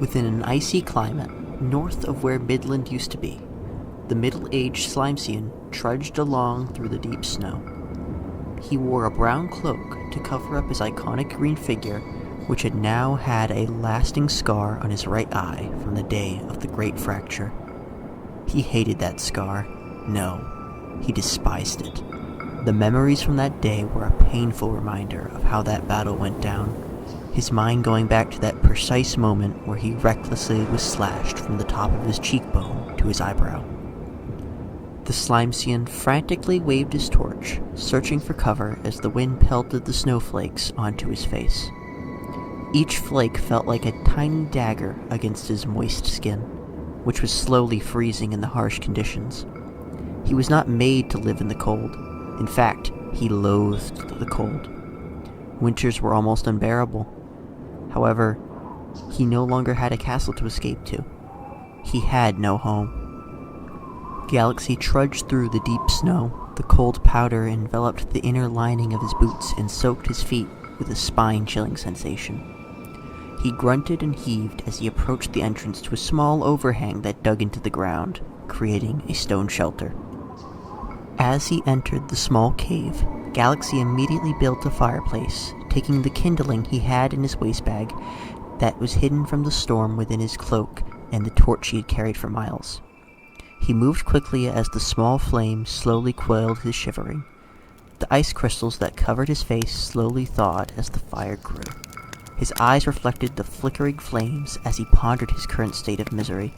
Within an icy climate, north of where Midland used to be, the middle-aged Slimecian trudged along through the deep snow. He wore a brown cloak to cover up his iconic green figure, which had now had a lasting scar on his right eye from the day of the Great Fracture. He hated that scar. No, he despised it. The memories from that day were a painful reminder of how that battle went down, his mind going back to that precise moment where he recklessly was slashed from the top of his cheekbone to his eyebrow. The Slimecian frantically waved his torch, searching for cover as the wind pelted the snowflakes onto his face. Each flake felt like a tiny dagger against his moist skin, which was slowly freezing in the harsh conditions. He was not made to live in the cold. In fact, he loathed the cold. Winters were almost unbearable. However, he no longer had a castle to escape to. He had no home. Galaxy trudged through the deep snow. The cold powder enveloped the inner lining of his boots and soaked his feet with a spine-chilling sensation. He grunted and heaved as he approached the entrance to a small overhang that dug into the ground, creating a stone shelter. As he entered the small cave, Galaxy immediately built a fireplace, taking the kindling he had in his waistbag that was hidden from the storm within his cloak and the torch he had carried for miles. He moved quickly as the small flame slowly quelled his shivering. The ice crystals that covered his face slowly thawed as the fire grew. His eyes reflected the flickering flames as he pondered his current state of misery.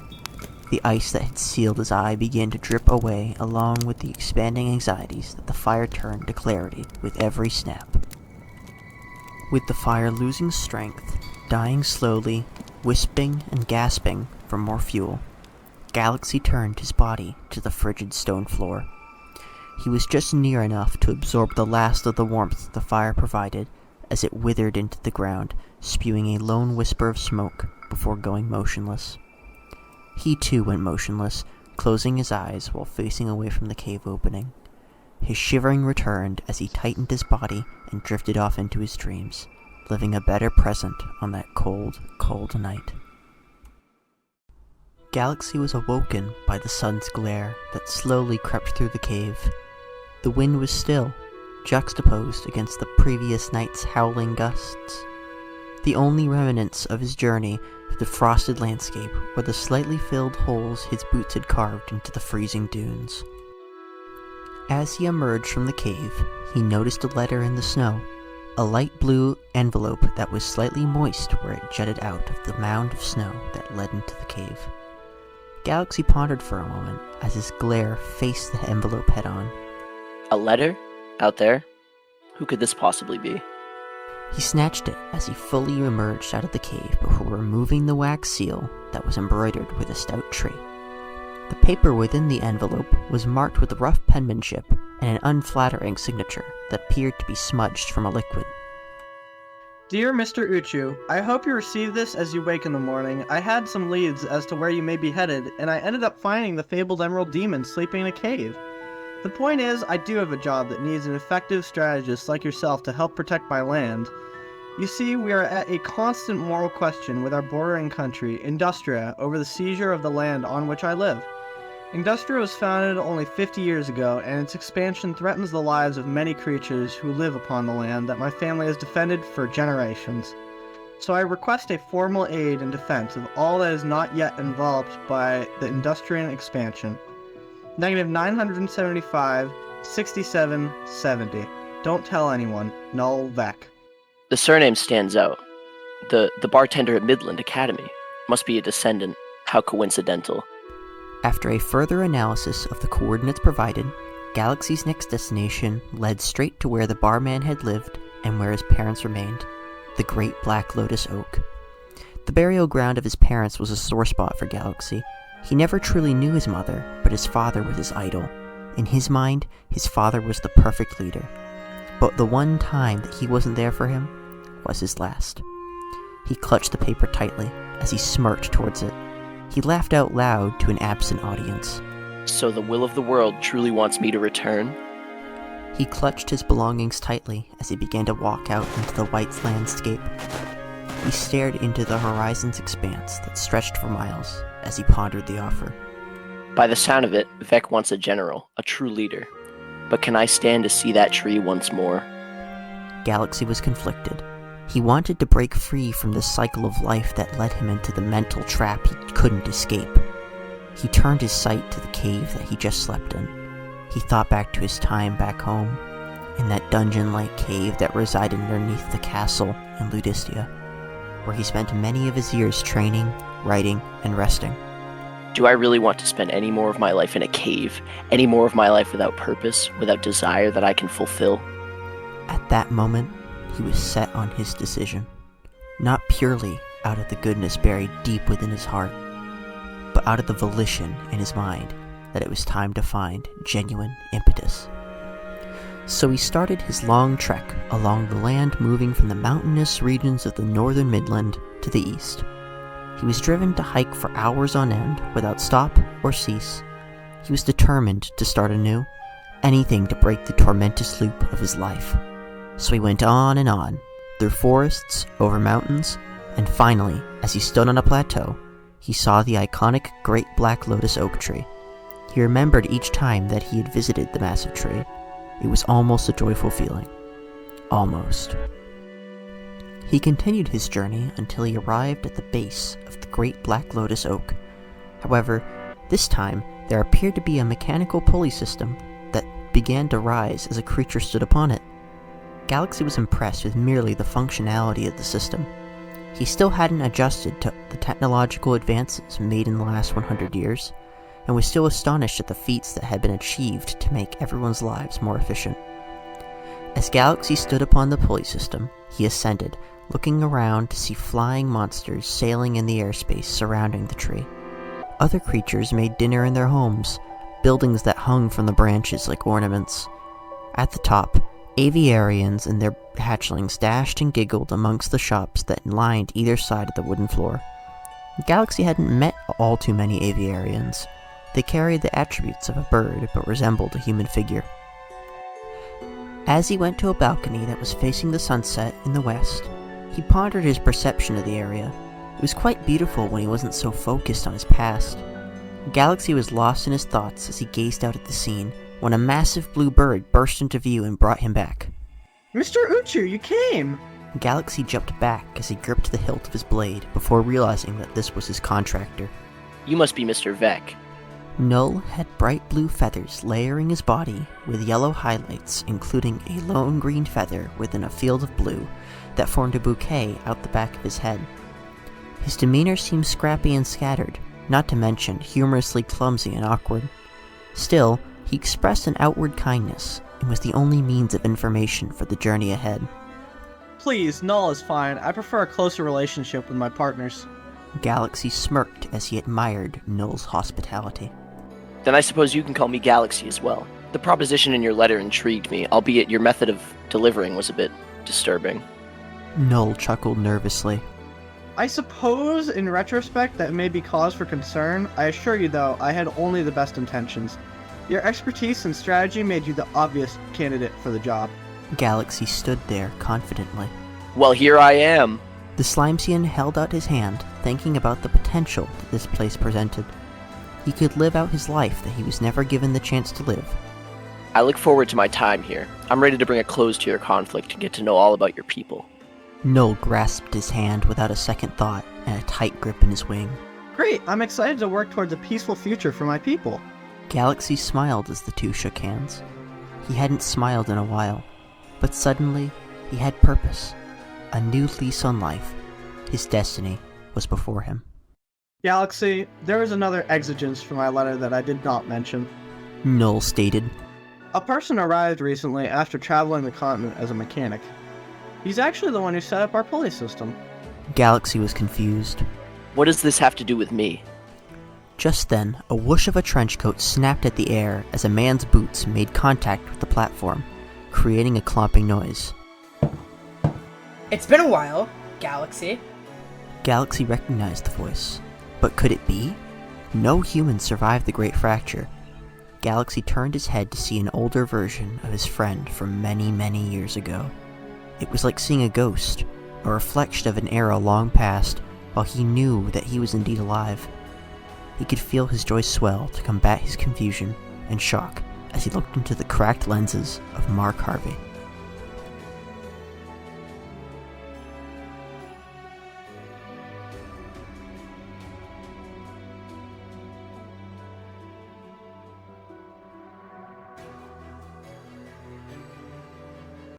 The ice that had sealed his eye began to drip away along with the expanding anxieties that the fire turned to clarity with every snap. With the fire losing strength, dying slowly, wisping and gasping for more fuel, Galaxy turned his body to the frigid stone floor. He was just near enough to absorb the last of the warmth the fire provided as it withered into the ground, spewing a lone whisper of smoke before going motionless. He too went motionless, closing his eyes while facing away from the cave opening. His shivering returned as he tightened his body and drifted off into his dreams, living a better present on that cold, cold night. Galaxy was awoken by the sun's glare that slowly crept through the cave. The wind was still, juxtaposed against the previous night's howling gusts. The only remnants of his journey through the frosted landscape were the slightly filled holes his boots had carved into the freezing dunes. As he emerged from the cave, he noticed a letter in the snow, a light blue envelope that was slightly moist where it jutted out of the mound of snow that led into the cave. Galaxy pondered for a moment as his glare faced the envelope head-on. A letter? Out there? Who could this possibly be? He snatched it as he fully emerged out of the cave before removing the wax seal that was embroidered with a stout tree. The paper within the envelope was marked with rough penmanship and an unflattering signature that appeared to be smudged from a liquid. Dear Mr. Uchu, I hope you receive this as you wake in the morning. I had some leads as to where you may be headed, and I ended up finding the fabled Emerald Demon sleeping in a cave. The point is, I do have a job that needs an effective strategist like yourself to help protect my land. You see, we are at a constant moral question with our bordering country, Industria, over the seizure of the land on which I live. Industria was founded only 50 years ago, and its expansion threatens the lives of many creatures who live upon the land that my family has defended for generations. So I request a formal aid in defense of all that is not yet involved by the Industrian expansion. Negative 975, 67, 70. Don't tell anyone. Null Vec. The surname stands out. The bartender at Midland Academy must be a descendant. How coincidental. After a further analysis of the coordinates provided, Galaxy's next destination led straight to where the barman had lived and where his parents remained, the Great Black Lotus Oak. The burial ground of his parents was a sore spot for Galaxy. He never truly knew his mother, but his father was his idol. In his mind, his father was the perfect leader. But the one time that he wasn't there for him was his last. He clutched the paper tightly as he smirked towards it. He laughed out loud to an absent audience. So the will of the world truly wants me to return? He clutched his belongings tightly as he began to walk out into the white landscape. He stared into the horizon's expanse that stretched for miles as he pondered the offer. By the sound of it, Vec wants a general, a true leader. But can I stand to see that tree once more? Galaxy was conflicted. He wanted to break free from the cycle of life that led him into the mental trap he couldn't escape. He turned his sight to the cave that he just slept in. He thought back to his time back home, in that dungeon-like cave that resided underneath the castle in Ludistia, where he spent many of his years training, writing, and resting. Do I really want to spend any more of my life in a cave? Any more of my life without purpose, without desire that I can fulfill? At that moment, he was set on his decision, not purely out of the goodness buried deep within his heart, but out of the volition in his mind that it was time to find genuine impetus. So he started his long trek along the land, moving from the mountainous regions of the northern Midland to the east. He was driven to hike for hours on end without stop or cease. He was determined to start anew, anything to break the tormentous loop of his life. So he went on, through forests, over mountains, and finally, as he stood on a plateau, he saw the iconic Great Black Lotus Oak Tree. He remembered each time that he had visited the massive tree. It was almost a joyful feeling. Almost. He continued his journey until he arrived at the base of the Great Black Lotus Oak. However, this time there appeared to be a mechanical pulley system that began to rise as a creature stood upon it. Galaxy was impressed with merely the functionality of the system. He still hadn't adjusted to the technological advances made in the last 100 years, and was still astonished at the feats that had been achieved to make everyone's lives more efficient. As Galaxy stood upon the pulley system, he ascended, looking around to see flying monsters sailing in the airspace surrounding the tree. Other creatures made dinner in their homes, buildings that hung from the branches like ornaments. At the top, aviarians and their hatchlings dashed and giggled amongst the shops that lined either side of the wooden floor. Galaxy hadn't met all too many aviarians. They carried the attributes of a bird, but resembled a human figure. As he went to a balcony that was facing the sunset in the west, he pondered his perception of the area. It was quite beautiful when he wasn't so focused on his past. Galaxy was lost in his thoughts as he gazed out at the scene, when a massive blue bird burst into view and brought him back. Mr. Uchu, you came! Galaxy jumped back as he gripped the hilt of his blade before realizing that this was his contractor. You must be Mr. Vec. Null had bright blue feathers layering his body with yellow highlights, including a lone green feather within a field of blue that formed a bouquet out the back of his head. His demeanor seemed scrappy and scattered, not to mention humorously clumsy and awkward. Still, he expressed an outward kindness, and was the only means of information for the journey ahead. Please, Null is fine. I prefer a closer relationship with my partners. Galaxy smirked as he admired Null's hospitality. Then I suppose you can call me Galaxy as well. The proposition in your letter intrigued me, albeit your method of delivering was a bit disturbing. Null chuckled nervously. I suppose, in retrospect, that may be cause for concern. I assure you, though, I had only the best intentions. Your expertise and strategy made you the obvious candidate for the job. Galaxy stood there confidently. Well, here I am. The Slimesian held out his hand, thinking about the potential that this place presented. He could live out his life that he was never given the chance to live. I look forward to my time here. I'm ready to bring a close to your conflict and get to know all about your people. Null grasped his hand without a second thought and a tight grip in his wing. Great, I'm excited to work towards a peaceful future for my people. Galaxy smiled as the two shook hands. He hadn't smiled in a while, but suddenly he had purpose. A new lease on life. His destiny was before him. Galaxy, there was another exigence for my letter that I did not mention. Null stated. A person arrived recently after traveling the continent as a mechanic. He's actually the one who set up our pulley system. Galaxy was confused. What does this have to do with me? Just then, a whoosh of a trench coat snapped at the air as a man's boots made contact with the platform, creating a clomping noise. It's been a while, Galaxy. Galaxy recognized the voice. But could it be? No human survived the Great Fracture. Galaxy turned his head to see an older version of his friend from many, many years ago. It was like seeing a ghost, a reflection of an era long past, while he knew that he was indeed alive. He could feel his joy swell to combat his confusion and shock as he looked into the cracked lenses of Mark Harvey.